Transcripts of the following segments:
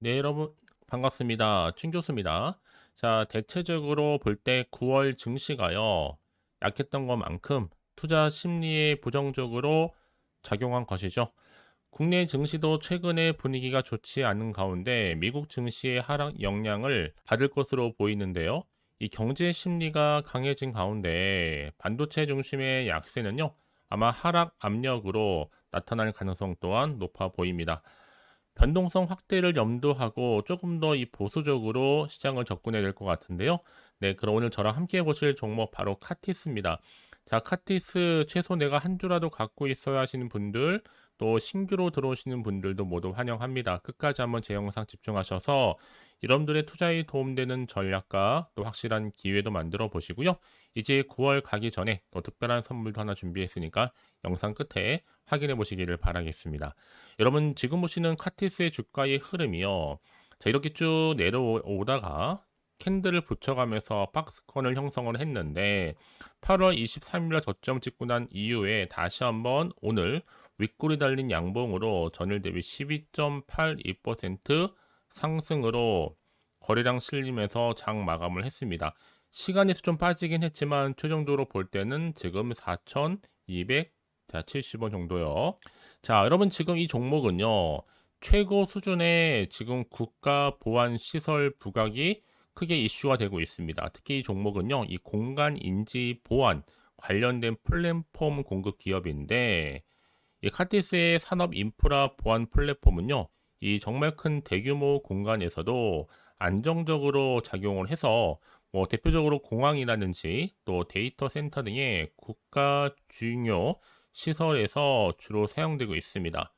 네, 여러분 반갑습니다. 춘 교수입니다. 자, 대체적으로 볼 때 9월 증시가요. 약했던 것만큼 투자 심리에 부정적으로 작용한 것이죠. 국내 증시도 최근에 분위기가 좋지 않은 가운데 미국 증시의 하락 영향을 받을 것으로 보이는데요. 이 경제 심리가 강해진 가운데 반도체 중심의 약세는요. 아마 하락 압력으로 나타날 가능성 또한 높아 보입니다. 변동성 확대를 염두하고 조금 더 이 보수적으로 시장을 접근해야 될 것 같은데요. 네, 그럼 오늘 저랑 함께 보실 종목 바로 카티스입니다. 자, 카티스 최소 내가 한 주라도 갖고 있어야 하시는 분들, 또 신규로 들어오시는 분들도 모두 환영합니다. 끝까지 한번 제 영상 집중하셔서 여러분들의 투자에 도움되는 전략과 또 확실한 기회도 만들어 보시고요. 이제 9월 가기 전에 또 특별한 선물도 하나 준비했으니까 영상 끝에 확인해 보시기를 바라겠습니다. 여러분 지금 보시는 카티스의 주가의 흐름이요. 자, 이렇게 쭉 내려오다가 캔들을 붙여가면서 박스권을 형성을 했는데 8월 23일 날 저점 찍고 난 이후에 다시 한번 오늘 윗골이 달린 양봉으로 전일 대비 12.82% 상승으로 거래량 실리면서 장 마감을 했습니다. 시간에서 좀 빠지긴 했지만 최종적으로 볼 때는 지금 4,270원 정도요. 자, 여러분 지금 이 종목은요. 최고 수준의 지금 국가 보안 시설 부각이 크게 이슈가 되고 있습니다. 특히 이 종목은요. 이 공간 인지 보안 관련된 플랫폼 공급 기업인데 이 카티스의 산업 인프라 보안 플랫폼은요. 이 정말 큰 대규모 공간에서도 안정적으로 작용을 해서 뭐 대표적으로 공항이라든지 또 데이터 센터 등의 국가 중요 시설에서 주로 사용되고 있습니다.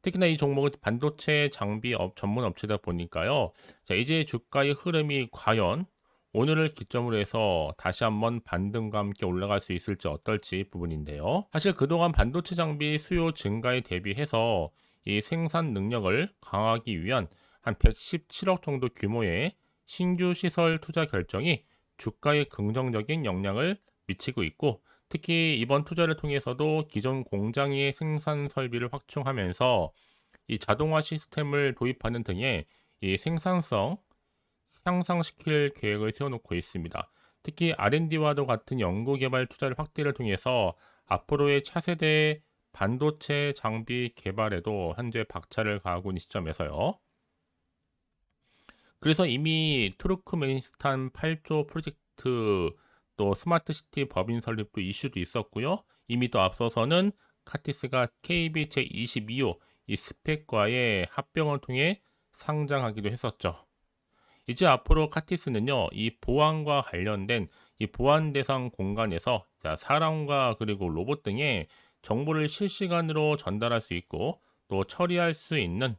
특히나 이 종목은 반도체 장비 전문 업체다 보니까요. 자, 이제 주가의 흐름이 과연 오늘을 기점으로 해서 다시 한번 반등과 함께 올라갈 수 있을지 어떨지 부분인데요. 사실 그동안 반도체 장비 수요 증가에 대비해서 이 생산 능력을 강화하기 위한 한 117억 정도 규모의 신규 시설 투자 결정이 주가에 긍정적인 영향을 미치고 있고 특히 이번 투자를 통해서도 기존 공장의 생산 설비를 확충하면서 이 자동화 시스템을 도입하는 등의 이 생산성 향상시킬 계획을 세워놓고 있습니다. 특히 R&D와도 같은 연구개발 투자를 확대를 통해서 앞으로의 차세대 반도체 장비 개발에도 현재 박차를 가하고 있는 시점에서요. 그래서 이미 투르크메니스탄 8조 프로젝트 또 스마트시티 법인 설립도 이슈도 있었고요. 이미 또 앞서서는 카티스가 KB 제22호 이 스펙과의 합병을 통해 상장하기도 했었죠. 이제 앞으로 카티스는요, 이 보안과 관련된 이 보안 대상 공간에서 자, 사람과 그리고 로봇 등의 정보를 실시간으로 전달할 수 있고 또 처리할 수 있는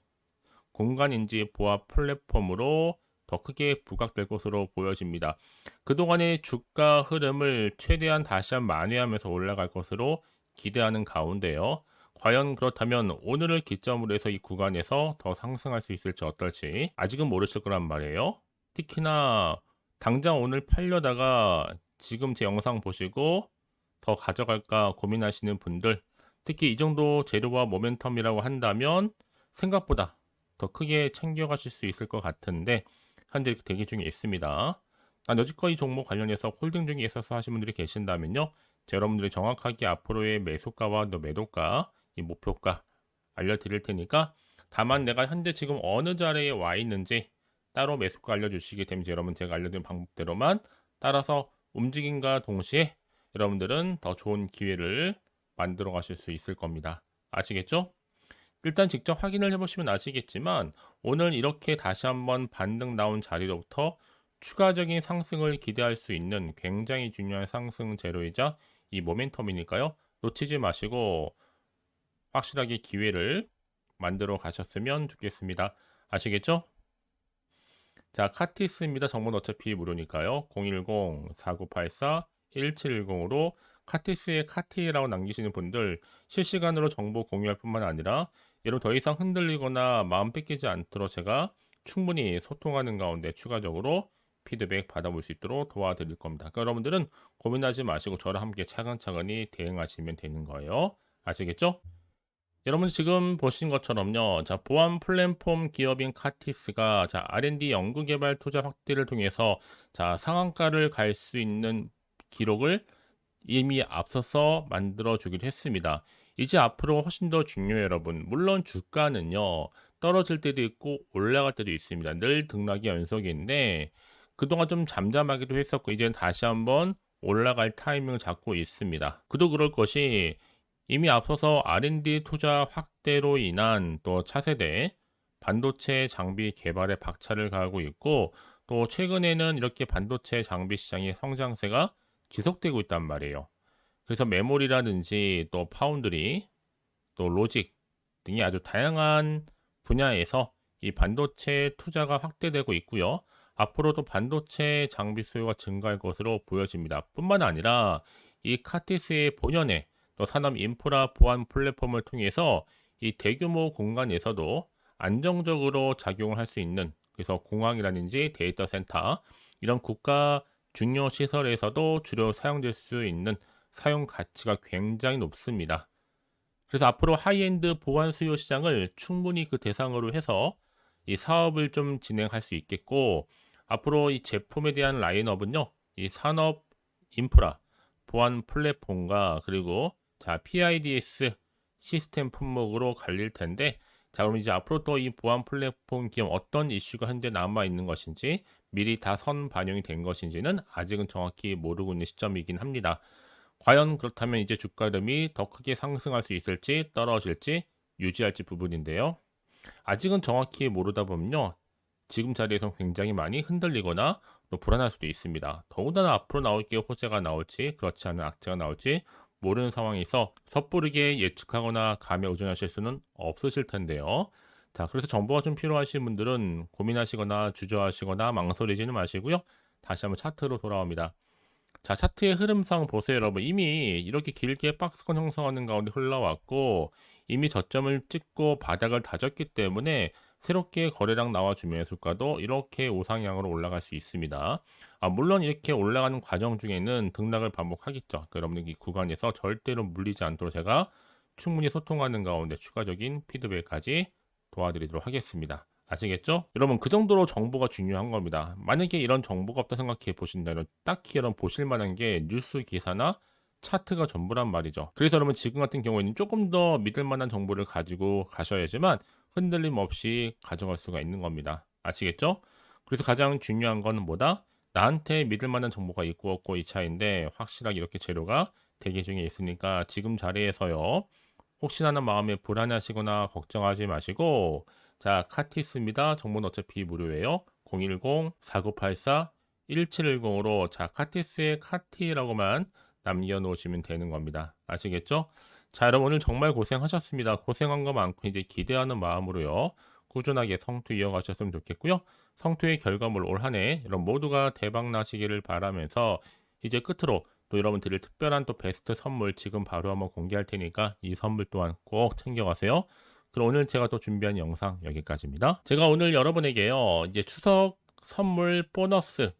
공간인지 보안 플랫폼으로 더 크게 부각될 것으로 보여집니다. 그동안의 주가 흐름을 최대한 다시 한번 만회하면서 올라갈 것으로 기대하는 가운데요. 과연 그렇다면 오늘을 기점으로 해서 이 구간에서 더 상승할 수 있을지 어떨지 아직은 모르실 거란 말이에요. 특히나 당장 오늘 팔려다가 지금 제 영상 보시고 더 가져갈까 고민하시는 분들, 특히 이 정도 재료와 모멘텀이라고 한다면 생각보다 더 크게 챙겨가실 수 있을 것 같은데 현재 대기 중에 있습니다. 난 여지껏 이 종목 관련해서 홀딩 중에 있어서 하신 분들이 계신다면요. 자, 여러분들이 정확하게 앞으로의 매수가와 또 매도가, 이 목표가 알려드릴 테니까 다만 내가 현재 지금 어느 자리에 와 있는지 따로 매수가 알려주시게 되면 여러분 제가 알려드린 방법대로만 따라서 움직임과 동시에 여러분들은 더 좋은 기회를 만들어 가실 수 있을 겁니다. 아시겠죠? 일단 직접 확인을 해보시면 아시겠지만 오늘 이렇게 다시 한번 반등 나온 자리로부터 추가적인 상승을 기대할 수 있는 굉장히 중요한 상승 재료이자 이 모멘텀이니까요. 놓치지 마시고 확실하게 기회를 만들어 가셨으면 좋겠습니다. 아시겠죠? 자, 카티스입니다. 정보는 어차피 무료니까요. 010-4984-1710으로 카티스의 카티라고 남기시는 분들 실시간으로 정보 공유할 뿐만 아니라 여러분 더 이상 흔들리거나 마음 뺏기지 않도록 제가 충분히 소통하는 가운데 추가적으로 피드백 받아볼 수 있도록 도와드릴 겁니다. 그러니까 여러분들은 고민하지 마시고 저랑 함께 차근차근히 대응하시면 되는 거예요. 아시겠죠? 여러분 지금 보신 것처럼요. 자, 보안 플랫폼 기업인 카티스가 자, R&D 연구개발 투자 확대를 통해서 자, 상한가를 갈 수 있는 기록을 이미 앞서서 만들어 주기도 했습니다. 이제 앞으로 훨씬 더 중요해요, 여러분. 물론 주가는요, 떨어질 때도 있고 올라갈 때도 있습니다. 늘 등락이 연속인데 그동안 좀 잠잠하기도 했었고 이제는 다시 한번 올라갈 타이밍을 잡고 있습니다. 그도 그럴 것이 이미 앞서서 R&D 투자 확대로 인한 또 차세대 반도체 장비 개발에 박차를 가하고 있고 또 최근에는 이렇게 반도체 장비 시장의 성장세가 지속되고 있단 말이에요. 그래서 메모리라든지 또 파운드리 또 로직 등이 아주 다양한 분야에서 이 반도체 투자가 확대되고 있고요. 앞으로도 반도체 장비 수요가 증가할 것으로 보여집니다. 뿐만 아니라 이 카티스의 본연의 또 산업 인프라 보안 플랫폼을 통해서 이 대규모 공간에서도 안정적으로 작용을 할 수 있는 그래서 공항이라든지 데이터 센터 이런 국가 중요 시설에서도 주로 사용될 수 있는 사용 가치가 굉장히 높습니다. 그래서 앞으로 하이엔드 보안 수요 시장을 충분히 그 대상으로 해서 이 사업을 좀 진행할 수 있겠고 앞으로 이 제품에 대한 라인업은요. 이 산업 인프라, 보안 플랫폼과 그리고 자, PIDS 시스템 품목으로 갈릴 텐데 자, 그럼 이제 앞으로 또 이 보안 플랫폼 기업 어떤 이슈가 현재 남아 있는 것인지 미리 다 선 반영이 된 것인지는 아직은 정확히 모르고 있는 시점이긴 합니다. 과연 그렇다면 이제 주가 흐름이 더 크게 상승할 수 있을지 떨어질지 유지할지 부분인데요. 아직은 정확히 모르다 보면요. 지금 자리에서 굉장히 많이 흔들리거나 또 불안할 수도 있습니다. 더군다나 앞으로 나올 게 호재가 나올지 그렇지 않은 악재가 나올지 모르는 상황에서 섣부르게 예측하거나 감에 의존하실 수는 없으실 텐데요. 자, 그래서 정보가 좀 필요하신 분들은 고민하시거나 주저하시거나 망설이지는 마시고요. 다시 한번 차트로 돌아옵니다. 자, 차트의 흐름상 보세요, 여러분. 이미 이렇게 길게 박스권 형성하는 가운데 흘러왔고, 이미 저점을 찍고 바닥을 다졌기 때문에 새롭게 거래량 나와주면 매수가도 이렇게 우상향으로 올라갈 수 있습니다. 물론 이렇게 올라가는 과정 중에는 등락을 반복하겠죠. 그러니까 여러분들 이 구간에서 절대로 물리지 않도록 제가 충분히 소통하는 가운데 추가적인 피드백까지 도와드리도록 하겠습니다. 아시겠죠? 여러분 그 정도로 정보가 중요한 겁니다. 만약에 이런 정보가 없다 생각해 보신다면 딱히 이런 보실 만한 게 뉴스 기사나 차트가 전부란 말이죠. 그래서 여러분 지금 같은 경우에는 조금 더 믿을 만한 정보를 가지고 가셔야지만 흔들림 없이 가져갈 수가 있는 겁니다. 아시겠죠? 그래서 가장 중요한 건 뭐다? 나한테 믿을 만한 정보가 있고 없고 이 차이인데 확실하게 이렇게 재료가 대기 중에 있으니까 지금 자리에서요. 혹시나 마음에 불안하시거나 걱정하지 마시고 자, 카티스입니다. 정보는 어차피 무료예요. 010-4984-1710으로 자, 카티스의 카티라고만 남겨놓으시면 되는 겁니다. 아시겠죠? 자, 여러분 오늘 정말 고생하셨습니다. 고생한 거 많고 이제 기대하는 마음으로요. 꾸준하게 성투 이어가셨으면 좋겠고요. 성투의 결과물 올 한 해 여러분 모두가 대박 나시기를 바라면서 이제 끝으로 또 여러분 드릴 특별한 또 베스트 선물 지금 바로 한번 공개할 테니까 이 선물 또한 꼭 챙겨가세요. 그럼 오늘 제가 또 준비한 영상 여기까지입니다. 제가 오늘 여러분에게요. 이제 추석 선물 보너스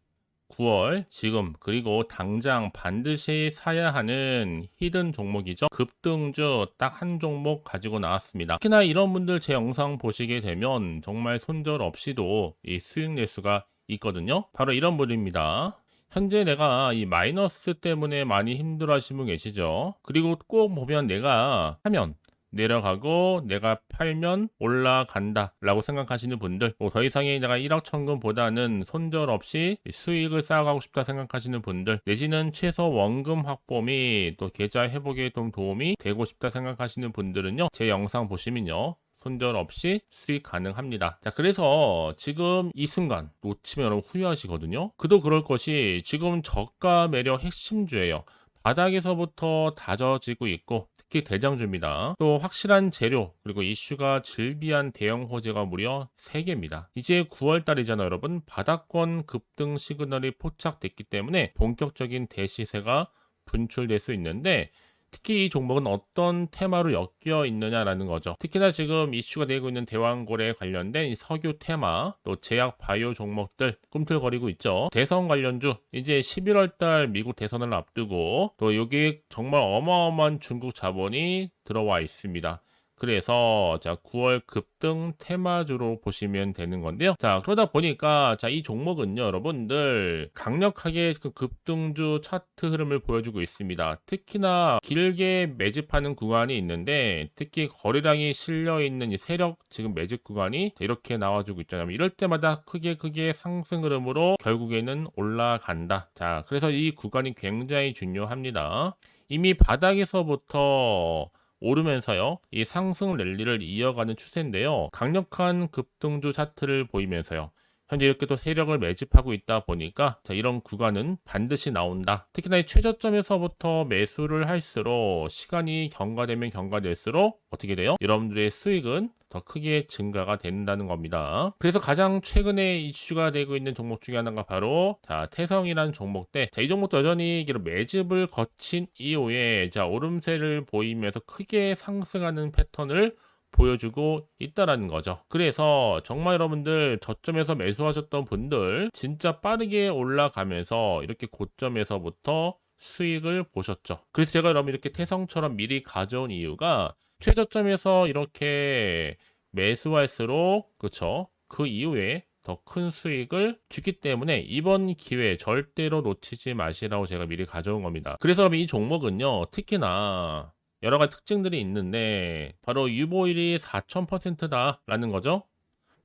9월 지금 그리고 당장 반드시 사야 하는 히든 종목이죠. 급등주 딱 한 종목 가지고 나왔습니다. 특히나 이런 분들 제 영상 보시게 되면 정말 손절 없이도 이 수익 낼 수가 있거든요. 바로 이런 분입니다. 현재 내가 이 마이너스 때문에 많이 힘들어 하시는 분 계시죠. 그리고 꼭 보면 내가 하면 내려가고 내가 팔면 올라간다 라고 생각하시는 분들 더 이상의 내가 1억 천금보다는 손절 없이 수익을 쌓아가고 싶다 생각하시는 분들 내지는 최소 원금 확보 및 또 계좌 회복에 좀 도움이 되고 싶다 생각하시는 분들은요 제 영상 보시면요 손절 없이 수익 가능합니다. 자, 그래서 지금 이 순간 놓치면 여러분 후회하시거든요. 그도 그럴 것이 지금 저가 매력 핵심주예요. 바닥에서부터 다져지고 있고 특히 대장주입니다. 또 확실한 재료 그리고 이슈가 질비한 대형 호재가 무려 3개입니다. 이제 9월달이잖아요 여러분. 바닥권 급등 시그널이 포착됐기 때문에 본격적인 대시세가 분출될 수 있는데 특히 이 종목은 어떤 테마로 엮여 있느냐라는 거죠. 특히나 지금 이슈가 되고 있는 대왕고래 관련된 이 석유 테마, 또 제약 바이오 종목들 꿈틀거리고 있죠. 대선 관련주, 이제 11월 달 미국 대선을 앞두고 또 여기 정말 어마어마한 중국 자본이 들어와 있습니다. 그래서 자 9월 급등 테마주로 보시면 되는 건데요. 자 그러다 보니까 자 이 종목은요 여러분들 강력하게 그 급등주 차트 흐름을 보여주고 있습니다. 특히나 길게 매집하는 구간이 있는데 특히 거래량이 실려 있는 이 세력 지금 매집 구간이 이렇게 나와주고 있잖아요. 이럴 때마다 크게 상승 흐름으로 결국에는 올라간다. 자 그래서 이 구간이 굉장히 중요합니다. 이미 바닥에서부터 오르면서요. 이 상승 랠리를 이어가는 추세인데요. 강력한 급등주 차트를 보이면서요. 현재 이렇게 또 세력을 매집하고 있다 보니까 자, 이런 구간은 반드시 나온다. 특히나 이 최저점에서부터 매수를 할수록 시간이 경과되면 경과될수록 어떻게 돼요? 여러분들의 수익은 더 크게 증가가 된다는 겁니다. 그래서 가장 최근에 이슈가 되고 있는 종목 중에 하나가 바로 자, 태성이라는 종목인데 이 종목도 여전히 매집을 거친 이후에 자, 오름세를 보이면서 크게 상승하는 패턴을 보여주고 있다라는 거죠. 그래서 정말 여러분들 저점에서 매수하셨던 분들 진짜 빠르게 올라가면서 이렇게 고점에서부터 수익을 보셨죠. 그래서 제가 여러분 이렇게 태성처럼 미리 가져온 이유가 최저점에서 이렇게 매수할수록 그쵸? 그 이후에 더 큰 수익을 주기 때문에 이번 기회 절대로 놓치지 마시라고 제가 미리 가져온 겁니다. 그래서 여러분 이 종목은요 특히나 여러 가지 특징들이 있는데 바로 유보율이 4000%다 라는 거죠.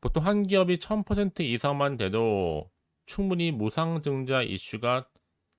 보통 한 기업이 1000% 이상만 돼도 충분히 무상증자 이슈가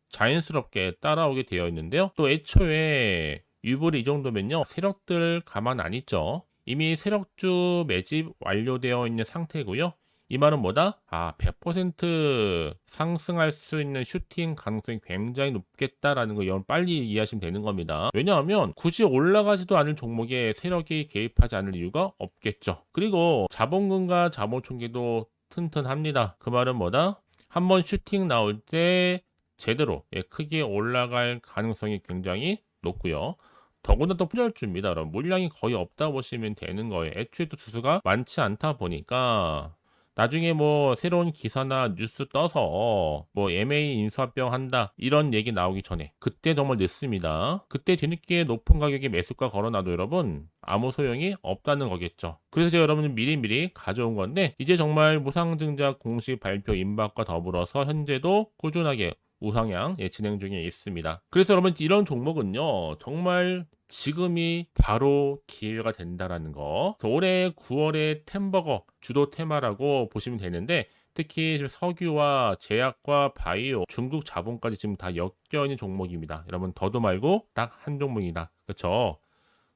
자연스럽게 따라오게 되어 있는데요. 또 애초에 유보율이 이 정도면요 세력들 가만 안 있죠. 이미 세력주 매집 완료되어 있는 상태고요. 이 말은 뭐다? 100% 상승할 수 있는 슈팅 가능성이 굉장히 높겠다라는 거 여러분 빨리 이해하시면 되는 겁니다. 왜냐하면 굳이 올라가지도 않을 종목에 세력이 개입하지 않을 이유가 없겠죠. 그리고 자본금과 자본총계도 튼튼합니다. 그 말은 뭐다? 한번 슈팅 나올 때 제대로 크게 올라갈 가능성이 굉장히 높고요. 더구나 또 푸절주입니다. 여러분 물량이 거의 없다 보시면 되는 거예요. 애초에 또 주수가 많지 않다 보니까 나중에 뭐 새로운 기사나 뉴스 떠서 뭐 MA 인수합병 한다 이런 얘기 나오기 전에 그때 정말 늦습니다. 그때 뒤늦게 높은 가격에 매수가 걸어놔도 여러분 아무 소용이 없다는 거겠죠. 그래서 제가 여러분들 미리미리 가져온 건데 이제 정말 무상증자 공식 발표 임박과 더불어서 현재도 꾸준하게 우상향 진행 중에 있습니다. 그래서 여러분 이런 종목은요 정말 지금이 바로 기회가 된다라는 거. 올해 9월에 템버거 주도 테마라고 보시면 되는데 특히 지금 석유와 제약과 바이오, 중국 자본까지 지금 다 엮여 있는 종목입니다. 여러분 더도 말고 딱 한 종목이다. 그렇죠?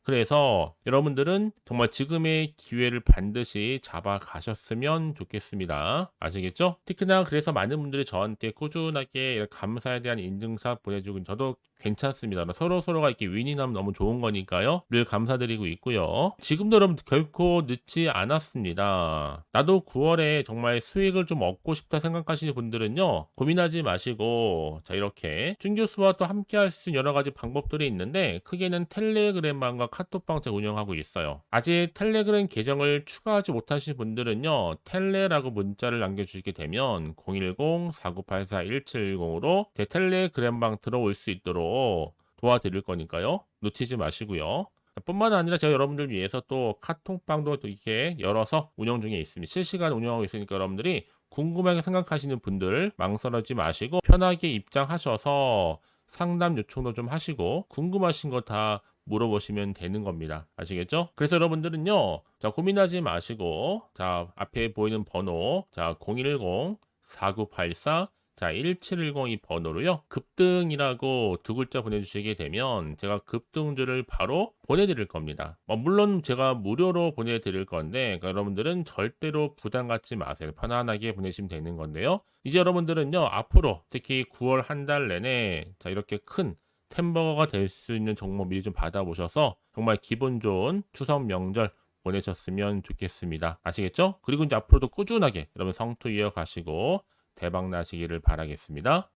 그래서 여러분들은 정말 지금의 기회를 반드시 잡아 가셨으면 좋겠습니다. 아시겠죠? 특히나 그래서 많은 분들이 저한테 꾸준하게 감사에 대한 인증샷 보내주고 저도 괜찮습니다. 서로가 이렇게 윈이 나면 너무 좋은 거니까요. 늘 감사드리고 있고요. 지금도 여러분 결코 늦지 않았습니다. 나도 9월에 정말 수익을 좀 얻고 싶다 생각하시는 분들은요. 고민하지 마시고 자 이렇게 준교수와 또 함께 할 수 있는 여러 가지 방법들이 있는데 크게는 텔레그램방과 카톡방 제가 운영하고 있어요. 아직 텔레그램 계정을 추가하지 못하신 분들은요. 텔레라고 문자를 남겨주시게 되면 010-4984-1710으로 제 텔레그램방 들어올 수 있도록 도와드릴 거니까요. 놓치지 마시고요. 뿐만 아니라 제가 여러분들 위해서 또 카톡방도 또 이렇게 열어서 운영 중에 있습니다. 실시간 운영하고 있으니까 여러분들이 궁금하게 생각하시는 분들 망설이지 마시고 편하게 입장하셔서 상담 요청도 좀 하시고 궁금하신 거 다 물어보시면 되는 겁니다. 아시겠죠? 그래서 여러분들은요. 자, 고민하지 마시고 자, 앞에 보이는 번호 자, 010-4984 자, 1710이 번호로요. 급등이라고 두 글자 보내주시게 되면 제가 급등주를 바로 보내드릴 겁니다. 물론 제가 무료로 보내드릴 건데 그러니까 여러분들은 절대로 부담 갖지 마세요. 편안하게 보내시면 되는 건데요. 이제 여러분들은요. 앞으로 특히 9월 한 달 내내 자, 이렇게 큰 템버거가 될 수 있는 종목 미리 좀 받아보셔서 정말 기분 좋은 추석 명절 보내셨으면 좋겠습니다. 아시겠죠? 그리고 이제 앞으로도 꾸준하게 여러분 성투 이어가시고 대박 나시기를 바라겠습니다.